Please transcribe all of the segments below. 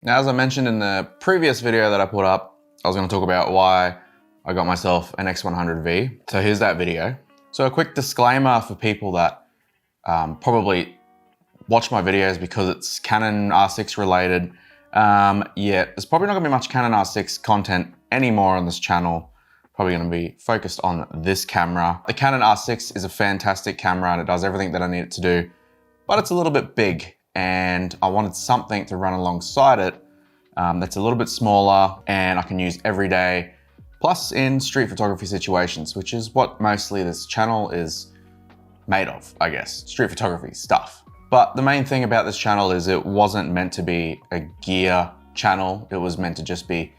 Now, as I mentioned in the previous video that I put up, I was going to talk about why I got myself an X100V. So here's that video. So a quick disclaimer for people that probably watch my videos because it's Canon R6 related. Yeah, there's probably not going to be much Canon R6 content anymore on this channel. Probably going to be focused on this camera. The Canon R6 is a fantastic camera and it does everything that I need it to do, but it's a little bit big and I wanted something to run alongside it that's a little bit smaller and I can use every day, plus in street photography situations, which is what mostly this channel is made of, I guess, street photography stuff. But the main thing about this channel is it wasn't meant to be a gear channel. It was meant to just be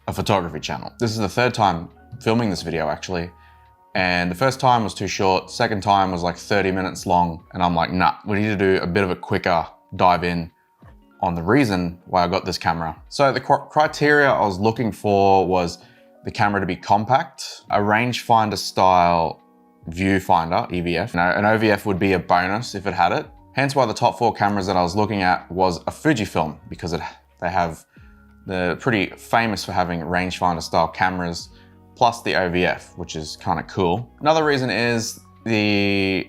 a photography channel. This is the third time filming this video actually. And the first time was too short. Second time was like 30 minutes long. And I'm like, nah, we need to do a bit of a quicker dive in on the reason why I got this camera. So the criteria I was looking for was the camera to be compact, a rangefinder style viewfinder, EVF. Now, an OVF would be a bonus if it had it. Hence why the top 4 cameras that I was looking at was a Fujifilm, because they're pretty famous for having rangefinder style cameras, plus the OVF, which is kind of cool. Another reason is the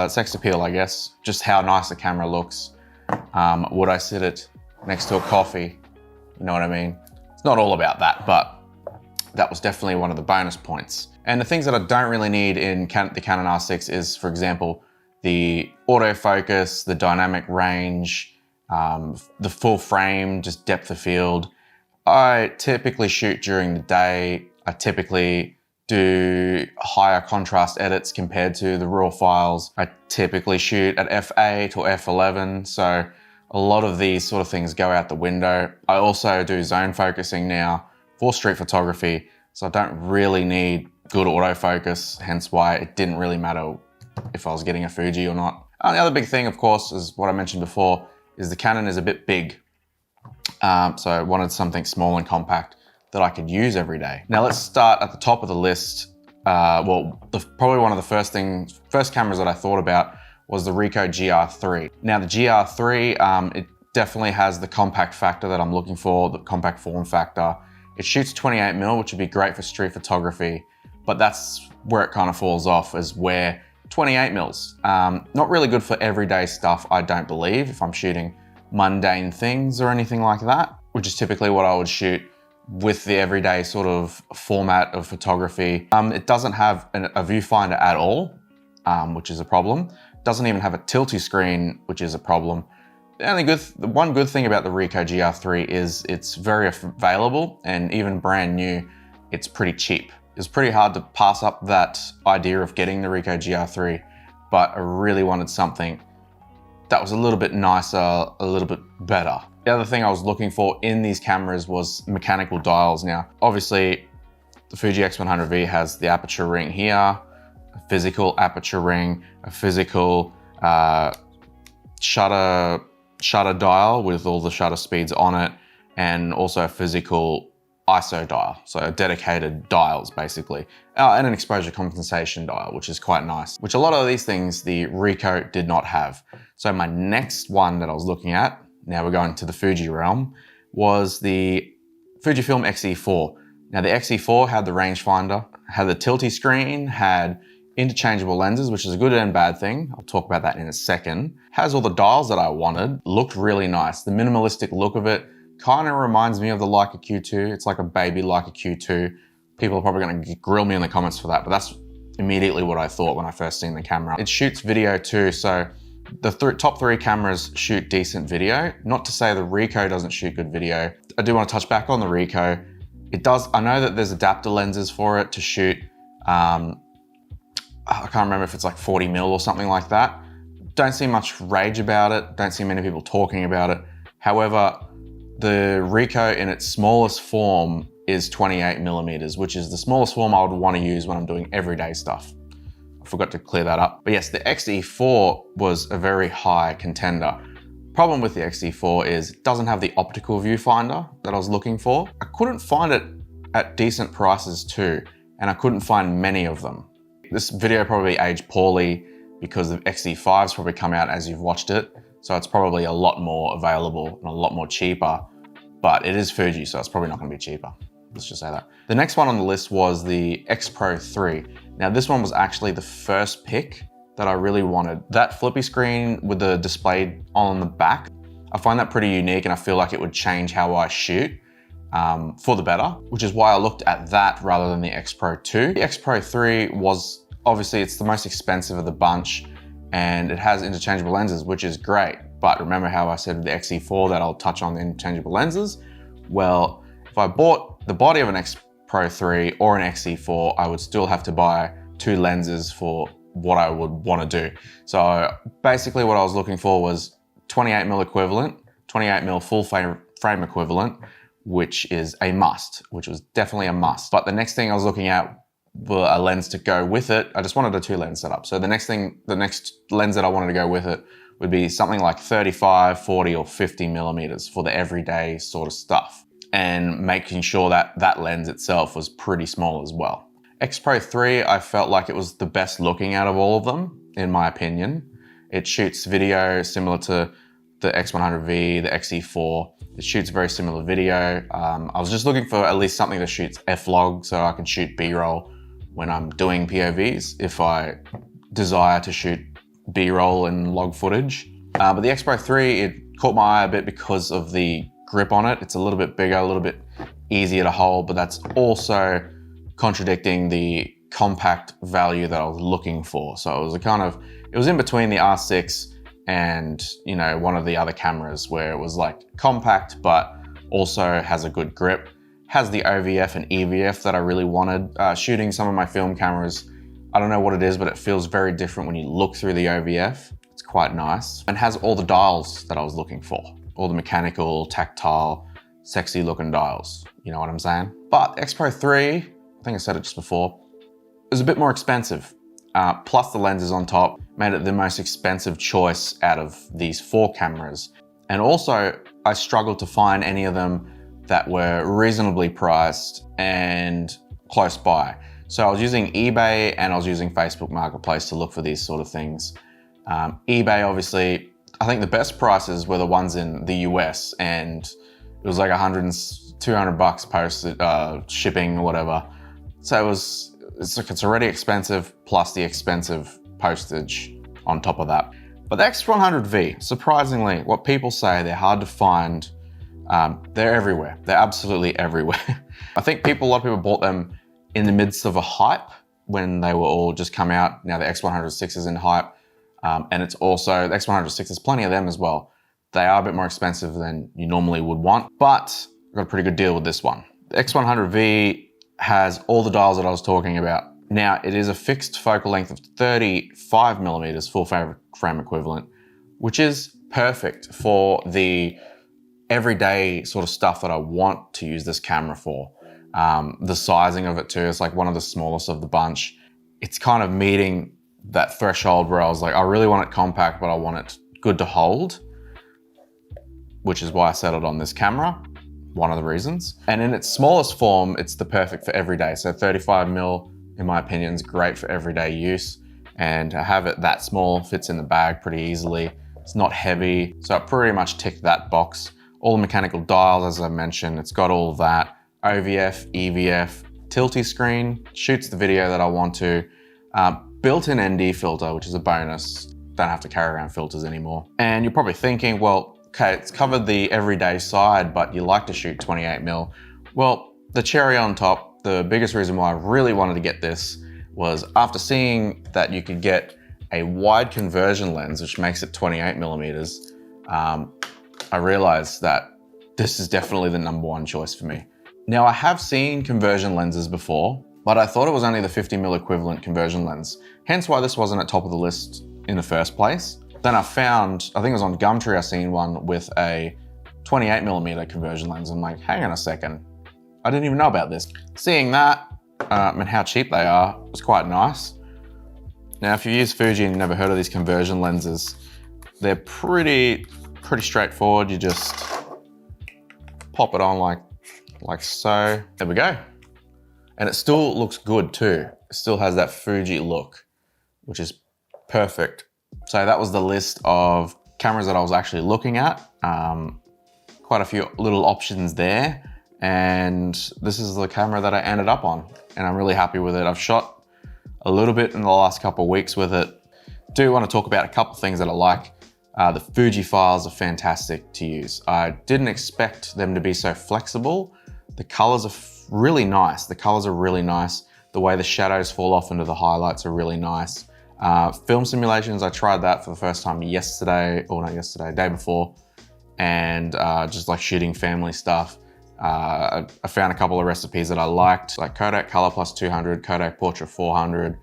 sex appeal, I guess, just how nice the camera looks. Would I sit it next to a coffee? You know what I mean? It's not all about that, but that was definitely one of the bonus points. And the things that I don't really need in the Canon R6 is, for example, the autofocus, the dynamic range, the full frame, just depth of field. I typically shoot during the day. I typically do higher contrast edits compared to the raw files. I typically shoot at f8 or f11, so a lot of these sort of things go out the window. I also do zone focusing now for street photography, so I don't really need good autofocus, hence why it didn't really matter if I was getting a Fuji or not. The other big thing, of course, is what I mentioned before, is the Canon is a bit big. So I wanted something small and compact that I could use every day. Now let's start at the top of the list. Probably one of the first cameras that I thought about was the Ricoh GR3. Now the GR3, it definitely has the compact factor that I'm looking for, the compact form factor. It shoots 28mm, which would be great for street photography, but that's where it kind of falls off, is where 28mm. Not really good for everyday stuff, I don't believe, if I'm shooting mundane things or anything like that, which is typically what I would shoot with the everyday sort of format of photography. It doesn't have a viewfinder at all, which is a problem. It doesn't even have a tilty screen, which is a problem. The one good thing about the Ricoh GR3 is it's very available, and even brand new, it's pretty cheap. It's pretty hard to pass up that idea of getting the Ricoh GR3, but I really wanted something that was a little bit nicer, a little bit better. The other thing I was looking for in these cameras was mechanical dials. Now, obviously, the Fuji X100V has the aperture ring here, a physical aperture ring, a physical shutter dial with all the shutter speeds on it, and also a physical ISO dial, so dedicated dials basically, and an exposure compensation dial, which is quite nice, which a lot of these things the Ricoh did not have. So my next one that I was looking at, now we're going to the Fuji realm, was the Fujifilm X-E4. Now the X-E4 had the rangefinder, had the tilty screen, had interchangeable lenses, which is a good and bad thing. I'll talk about that in a second. Has all the dials that I wanted, looked really nice. The minimalistic look of it kind of reminds me of the Leica Q2. It's like a baby Leica Q2. People are probably going to grill me in the comments for that, but that's immediately what I thought when I first seen the camera. It shoots video too, so the top 3 cameras shoot decent video. Not to say the Ricoh doesn't shoot good video. I do want to touch back on the Ricoh. It does, I know that there's adapter lenses for it to shoot, I can't remember if it's like 40mm or something like that. Don't see much rage about it. Don't see many people talking about it. However, the Ricoh in its smallest form is 28mm, which is the smallest form I would want to use when I'm doing everyday stuff. I forgot to clear that up. But yes, the X-E4 was a very high contender. Problem with the X-E4 is it doesn't have the optical viewfinder that I was looking for. I couldn't find it at decent prices too, and I couldn't find many of them. This video probably aged poorly because the X-E5's probably come out as you've watched it, so it's probably a lot more available and a lot more cheaper. but it is Fuji, so it's probably not gonna be cheaper. Let's just say that. The next one on the list was the X Pro 3. Now this one was actually the first pick that I really wanted. That flippy screen with the display on the back, I find that pretty unique, and I feel like it would change how I shoot for the better, which is why I looked at that rather than the X Pro 2. The X Pro 3 was, obviously it's the most expensive of the bunch, and it has interchangeable lenses, which is great. But remember how I said with the XE4 that I'll touch on the interchangeable lenses? Well, if I bought the body of an X Pro 3 or an XE4, I would still have to buy 2 lenses for what I would want to do. So basically what I was looking for was 28mm equivalent, 28mm full frame equivalent, which is a must, which was definitely a must. But the next thing I was looking at were a lens to go with it. I just wanted a 2-lens setup. So the next lens that I wanted to go with it would be something like 35, 40, or 50 millimeters for the everyday sort of stuff, and making sure that that lens itself was pretty small as well. X Pro 3, I felt like it was the best looking out of all of them, in my opinion. It shoots video similar to the X100V, the XE4. It shoots very similar video. I was just looking for at least something that shoots F-Log so I can shoot B-roll when I'm doing POVs if I desire to shoot B-roll and log footage. But the X Pro 3, it caught my eye a bit because of the grip on it. It's a little bit bigger, a little bit easier to hold, but that's also contradicting the compact value that I was looking for. So it was in between the R6 and, you know, one of the other cameras where it was like compact, but also has a good grip, has the OVF and EVF that I really wanted. Shooting some of my film cameras, I don't know what it is, but it feels very different when you look through the OVF. It's quite nice, and has all the dials that I was looking for. All the mechanical, tactile, sexy looking dials. You know what I'm saying? But the X Pro 3, I think I said it just before, is a bit more expensive. Plus the lenses on top made it the most expensive choice out of these 4 cameras. And also, I struggled to find any of them that were reasonably priced and close by. So I was using eBay and I was using Facebook Marketplace to look for these sort of things. eBay, obviously, I think the best prices were the ones in the US, and it was like 100 and 200 bucks posted, shipping or whatever. So it's already expensive, plus the expensive postage on top of that. But the X100V, surprisingly, what people say, they're hard to find. They're everywhere. They're absolutely everywhere. I think a lot of people bought them in the midst of a hype when they were all just come out. Now the X106 is in hype. And it's also, the X106, there's plenty of them as well. They are a bit more expensive than you normally would want, but I got a pretty good deal with this one. The X100V has all the dials that I was talking about. Now, it is a fixed focal length of 35 millimeters, full frame equivalent, which is perfect for the everyday sort of stuff that I want to use this camera for. The sizing of it too, is like one of the smallest of the bunch. It's kind of meeting that threshold where I was like, I really want it compact, but I want it good to hold, which is why I settled on this camera, one of the reasons. And in its smallest form, it's the perfect for everyday. So 35mm, in my opinion, is great for everyday use. And to have it that small, fits in the bag pretty easily. It's not heavy, so it pretty much ticked that box. All the mechanical dials, as I mentioned, it's got all of that. OVF, EVF, tilty screen, shoots the video that I want to. Built-in ND filter, which is a bonus. Don't have to carry around filters anymore. And you're probably thinking, well, okay, it's covered the everyday side, but you like to shoot 28mm. Well, the cherry on top, the biggest reason why I really wanted to get this was after seeing that you could get a wide conversion lens, which makes it 28mm, I realized that this is definitely the #1 choice for me. Now, I have seen conversion lenses before, but I thought it was only the 50mm equivalent conversion lens, hence why this wasn't at top of the list in the first place. Then I found, I think it was on Gumtree, I seen one with a 28mm conversion lens. I'm like, hang on a second, I didn't even know about this. Seeing that and how cheap they are was quite nice. Now, if you use Fuji and you've never heard of these conversion lenses, they're pretty straightforward. You just pop it on like so. There we go. And it still looks good too. It still has that Fuji look, which is perfect. So that was the list of cameras that I was actually looking at. quite a few little options there. And this is the camera that I ended up on, and I'm really happy with it. I've shot a little bit in the last couple of weeks with it. Do want to talk about a couple things that I like. The Fuji files are fantastic to use. I didn't expect them to be so flexible. The colors are really nice. The colors are really nice. The way the shadows fall off into the highlights are really nice. Film simulations, I tried that for the first time yesterday, or not yesterday, day before, and just like shooting family stuff. I found a couple of recipes that I liked, like Kodak Color Plus 200, Kodak Portra 400,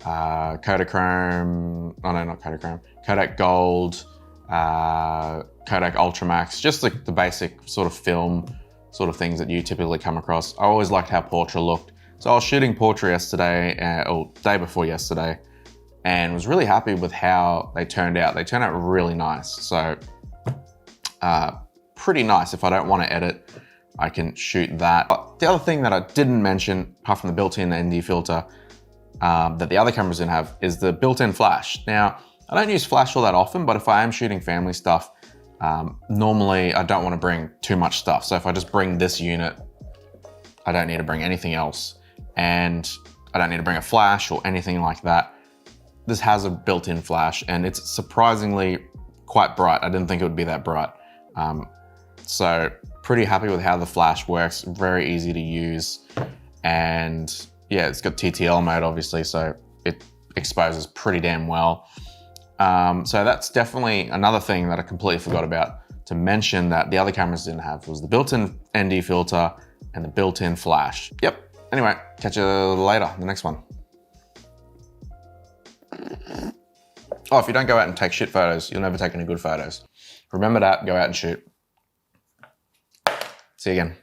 Kodachrome, oh no, not Kodachrome, Kodak Gold, Kodak Ultramax, just like the basic sort of film sort of things that you typically come across. I always liked how Portra looked. So I was shooting Portra yesterday, or day before yesterday, and was really happy with how they turned out. They turned out really nice. So pretty nice. If I don't want to edit, I can shoot that. But the other thing that I didn't mention, apart from the built-in ND filter, that the other cameras didn't have, is the built-in flash. Now, I don't use flash all that often, but if I am shooting family stuff, normally I don't want to bring too much stuff. So if I just bring this unit, I don't need to bring anything else. And I don't need to bring a flash or anything like that. This has a built-in flash, and it's surprisingly quite bright. I didn't think it would be that bright. So pretty happy with how the flash works, very easy to use. And yeah, it's got TTL mode obviously, so it exposes pretty damn well. So that's definitely another thing that I completely forgot about to mention that the other cameras didn't have, was the built-in ND filter and the built-in flash. Yep, anyway, catch you later, the next one. Oh, if you don't go out and take shit photos, you'll never take any good photos. Remember that, go out and shoot. See you again.